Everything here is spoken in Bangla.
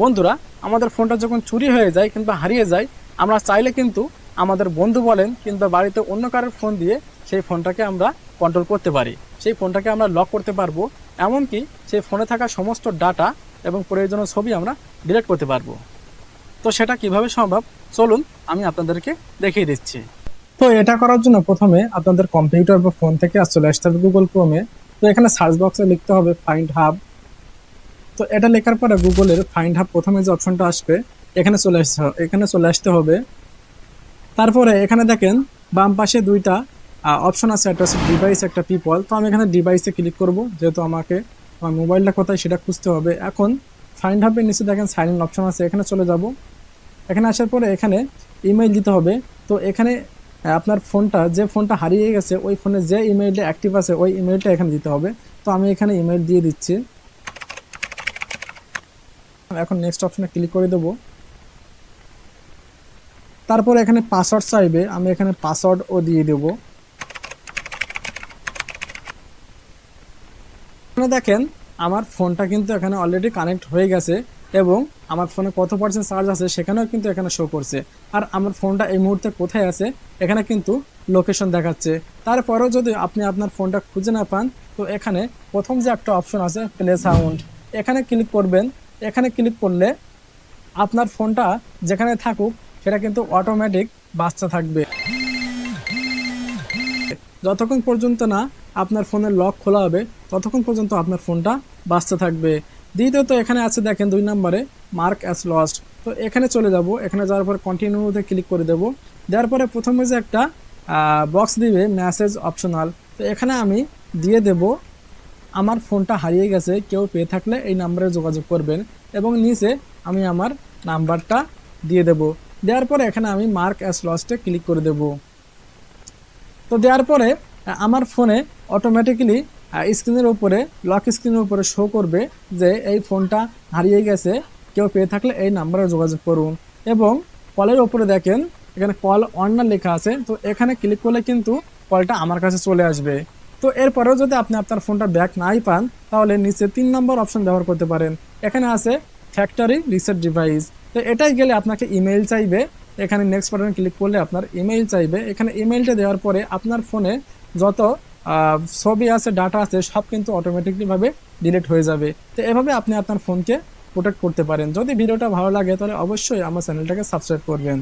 বন্ধুরা, আমাদের ফোনটা যখন চুরি হয়ে যায় কিংবা হারিয়ে যায়, আমরা চাইলে কিন্তু আমাদের বন্ধু বলেন কিংবা বাড়িতে অন্য কারোর ফোন দিয়ে সেই ফোনটাকে আমরা কন্ট্রোল করতে পারি, সেই ফোনটাকে আমরা লক করতে পারবো। এমনকি সেই ফোনে থাকা সমস্ত ডাটা এবং প্রয়োজনীয় ছবি আমরা ডিলিট করতে পারবো। তো সেটা কিভাবে সম্ভব, চলুন আমি আপনাদেরকে দেখিয়ে দিচ্ছি। তো এটা করার জন্য প্রথমে আপনাদের কম্পিউটার বা ফোন থেকে চলে আসতে হবে গুগল ক্রোমে। তো এখানে সার্চ বক্সে লিখতে হবে ফাইন্ড হাব। তো এটা লেখার পরে গুগলের ফাইন্ড হাব প্রথমে যে অপশনটা আসবে এখানে চলে আসতে হবে। তারপরে এখানে দেখেন বাম পাশে দুইটা অপশন আছে, একটা হচ্ছে ডিভাইস, একটা পিপল। তো আমি এখানে ডিভাইসে ক্লিক করব, যেহেতু আমাকে আমার মোবাইলটা কোথায় সেটা খুঁজতে হবে। এখন ফাইন্ড হাবের নিচে দেখেন সাইন ইন অপশন আছে, এখানে চলে যাব। এখানে আসার পরে এখানে ইমেইল দিতে হবে। তো এখানে আপনার ফোনটা, যে ফোনটা হারিয়ে গেছে ওই ফোনে যে ইমেইলটা অ্যাক্টিভ আছে ওই ইমেইলটা এখানে দিতে হবে। তো আমি এখানে ইমেইল দিয়ে দিচ্ছি। এখন নেক্সট অপশনে ক্লিক করে দেবো। তারপরে এখানে পাসওয়ার্ড চাইবে, আমি এখানে পাসওয়ার্ডও দিয়ে দেবো। এখানে দেখেন আমার ফোনটা কিন্তু এখানে অলরেডি কানেক্ট হয়ে গেছে এবং আমার ফোনে কত পার্সেন্ট চার্জ আছে সেখানেও কিন্তু এখানে শো করছে। আর আমার ফোনটা এই মুহূর্তে কোথায় আছে এখানে কিন্তু লোকেশন দেখাচ্ছে। তারপরেও যদি আপনি আপনার ফোনটা খুঁজে না পান, তো এখানে প্রথম যে একটা অপশন আছে প্লে সাউন্ড, এখানে ক্লিক করবেন। এখানে ক্লিক করলে আপনার ফোনটা যেখানে থাকুক সেটা কিন্তু অটোমেটিক বাজতে থাকবে, যতক্ষণ পর্যন্ত না আপনার ফোনের লক খোলা হবে ততক্ষণ পর্যন্ত আপনার ফোনটা বাজতে থাকবে। দ্বিতীয়ত এখানে আছে দেখেন 2 নম্বরে মার্ক অ্যাজ লস্ট। তো এখানে চলে যাব, এখানে যাওয়ার পর কন্টিনিউতে ক্লিক করে দেব। দেওয়ার পরে প্রথমে যে একটা বক্স দিবে মেসেজ অপশনাল, তো এখানে আমি দিয়ে দেব আমার ফোনটা হারিয়ে গেছে, কেউ পেয়ে থাকলে এই নাম্বারে যোগাযোগ করবেন, এবং নিচে আমি আমার নাম্বারটা দিয়ে দেব। দেওয়ার পরে এখানে আমি মার্ক অ্যাজ লস্টে ক্লিক করে দেব। তো দেওয়ার পরে আমার ফোনে অটোমেটিক্যালি স্ক্রিনের উপরে, লক স্ক্রিনের উপরে শো করবে যে এই ফোনটা হারিয়ে গেছে, কেউ পেয়ে থাকলে এই নাম্বারে যোগাযোগ করুন। এবং কলের উপরে দেখেন এখানে কল অন না লেখা আছে, তো এখানে ক্লিক করলে কিন্তু কলটা আমার কাছে চলে আসবে। তো এরপরেও যদি আপনি আপনার ফোনটা ব্যাক নাই পান, তাহলে নিচে 3 নম্বর অপশন ব্যবহার করতে পারেন। এখানে আছে ফ্যাক্টরি রিসেট ডিভাইস। তো এটাই গেলে আপনাকে ইমেইল চাইবে, এখানে নেক্সট বাটনে ক্লিক করলে আপনার ইমেইল চাইবে। এখানে ইমেইলটা দেওয়ার পরে আপনার ফোনে যত ছবি আছে, ডাটা আছে, সব কিন্তু অটোমেটিকলিভাবে ডিলিট হয়ে যাবে। তো এভাবে আপনি আপনার ফোনকে প্রোটেক্ট করতে পারেন। যদি ভিডিওটা ভালো লাগে তাহলে অবশ্যই আমার চ্যানেলটাকে সাবস্ক্রাইব করবেন।